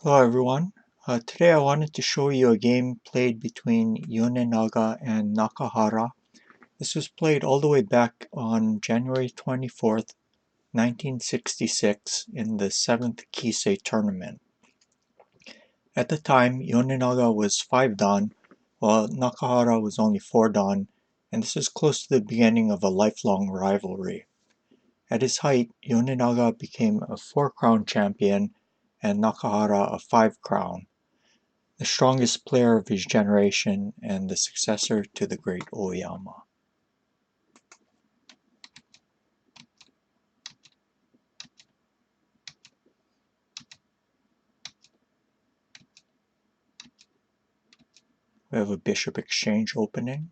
Hello everyone. Today I wanted to show you a game played between Yonenaga and Nakahara. This was played all the way back on January 24th, 1966 in the 7th Kisei tournament. At the time, Yonenaga was 5 dan, while Nakahara was only 4 dan, and this is close to the beginning of a lifelong rivalry. At his height, Yonenaga became a 4-crown champion and Nakahara a 5-crown. The strongest player of his generation and the successor to the great Oyama. We have a bishop exchange opening.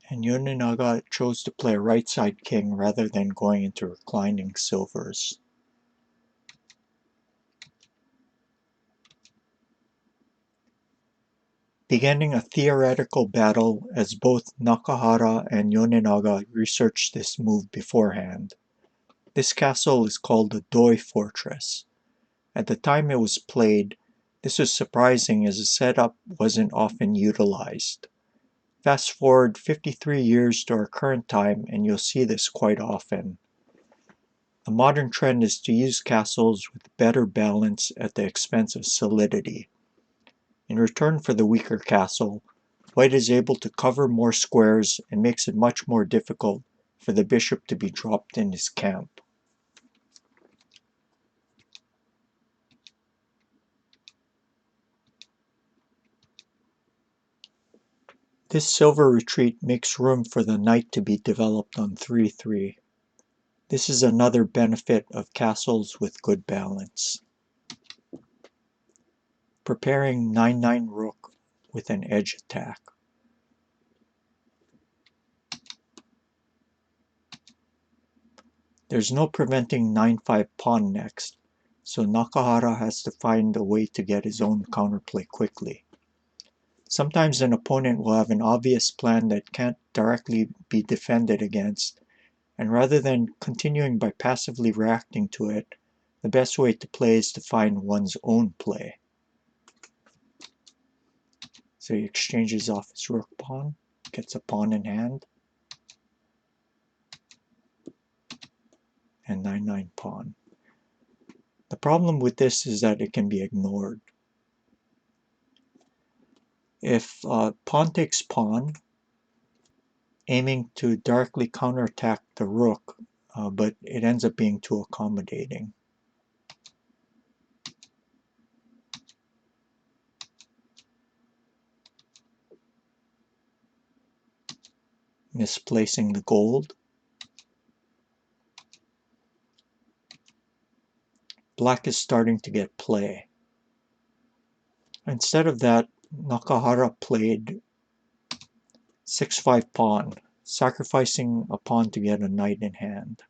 And Yonenaga chose to play a right side king rather than going into reclining silvers. Beginning a theoretical battle as both Nakahara and Yonenaga researched this move beforehand. This castle is called the Doi Fortress. At the time it was played, this was surprising as the setup wasn't often utilized. Fast forward 53 years to our current time and you'll see this quite often. The modern trend is to use castles with better balance at the expense of solidity. In return for the weaker castle, White is able to cover more squares and makes it much more difficult for the bishop to be dropped in his camp. This silver retreat makes room for the knight to be developed on 3-3. This is another benefit of castles with good balance. Preparing 9-9 rook with an edge attack. There's no preventing 9-5 pawn next, so Nakahara has to find a way to get his own counterplay quickly. Sometimes an opponent will have an obvious plan that can't directly be defended against, and rather than continuing by passively reacting to it, the best way to play is to find one's own play. So he exchanges off his rook pawn, gets a pawn in hand, and 9-9 pawn. The problem with this is that it can be ignored. If pawn takes pawn, aiming to directly counterattack the rook, but it ends up being too accommodating. Misplacing the gold. Black is starting to get play. Instead of that, Nakahara played 6-5 pawn, sacrificing a pawn to get a knight in hand.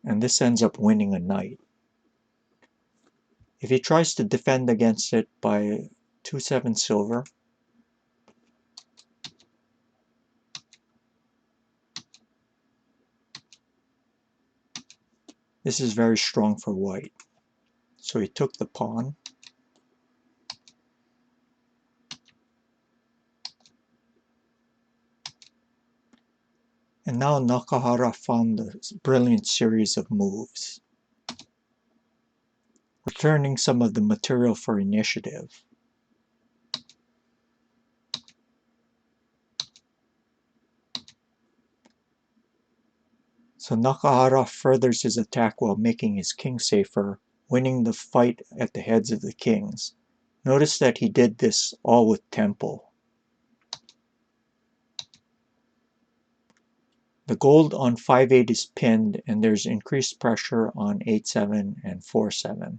And this ends up winning a knight. If he tries to defend against it by 2-7 silver, this is very strong for white. So he took the pawn. And now Nakahara found a brilliant series of moves, returning some of the material for initiative. So Nakahara furthers his attack while making his king safer, winning the fight at the heads of the kings. Notice that he did this all with tempo. The gold on 5-8 is pinned and there's increased pressure on 8-7 and 4-7.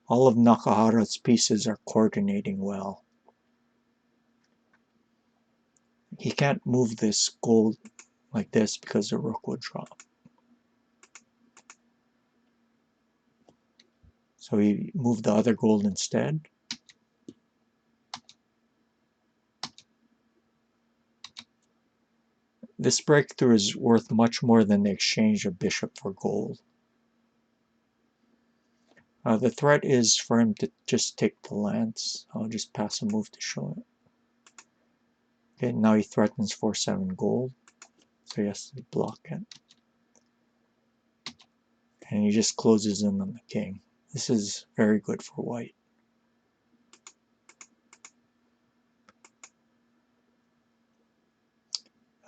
All of Nakahara's pieces are coordinating well. He can't move this gold like this because the rook would drop. So he moved the other gold instead. This breakthrough is worth much more than the exchange of bishop for gold. The threat is for him to just take the lance. I'll just pass a move to show it. Okay, now he threatens 4-7 gold, so he has to block it. And he just closes in on the king. This is very good for white.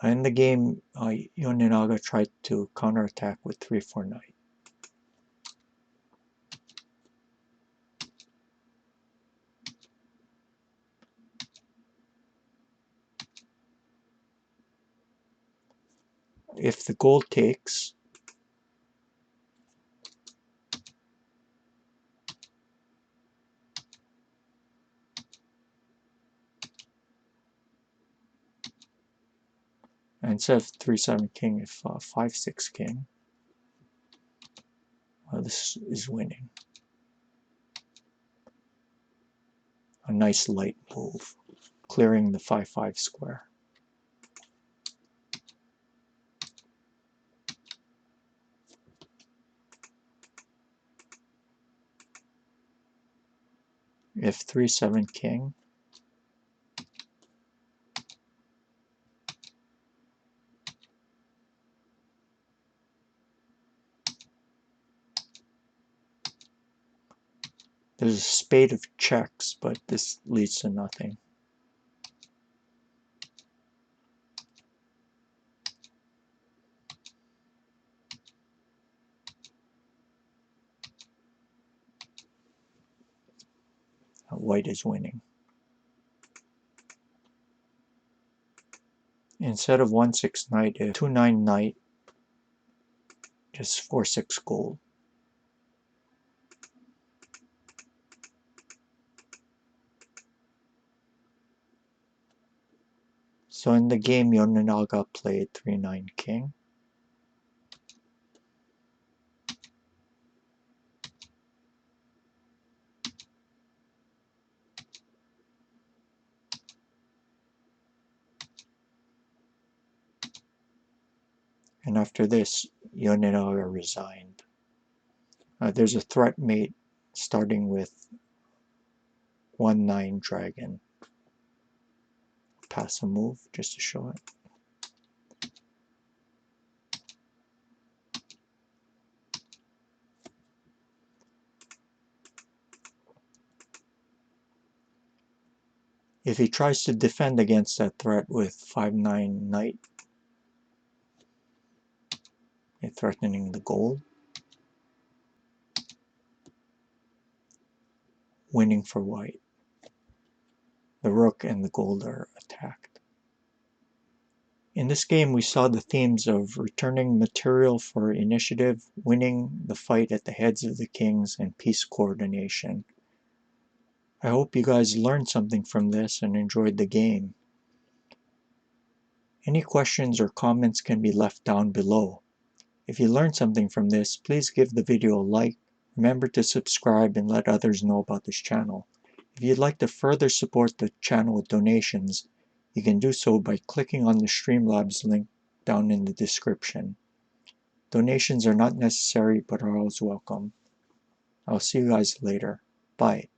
In the game, Yonenaga tried to counterattack with 3-4 knight. If the gold takes, and instead of 3-7 king, if 5-6 king, this is winning. A nice light move, clearing the 5-5 square. If 3-7 king, there's a spade of checks, but this leads to nothing. White is winning. Instead of 1-6 knight, 2-9 knight, just 4-6 gold. So in the game, Yonenaga played 3-9 king. And after this, Yonenaga resigned. There's a threat mate starting with 1-9 dragon. Pass a move just to show it. If he tries to defend against that threat with 5-9 knight, threatening the gold, winning for white. The rook and the gold are attacked. In this game, we saw the themes of returning material for initiative, winning the fight at the heads of the kings, and piece coordination. I hope you guys learned something from this and enjoyed the game. Any questions or comments can be left down below. If you learned something from this, please give the video a like, remember to subscribe and let others know about this channel. If you'd like to further support the channel with donations, you can do so by clicking on the Streamlabs link down in the description. Donations are not necessary but are always welcome. I'll see you guys later. Bye.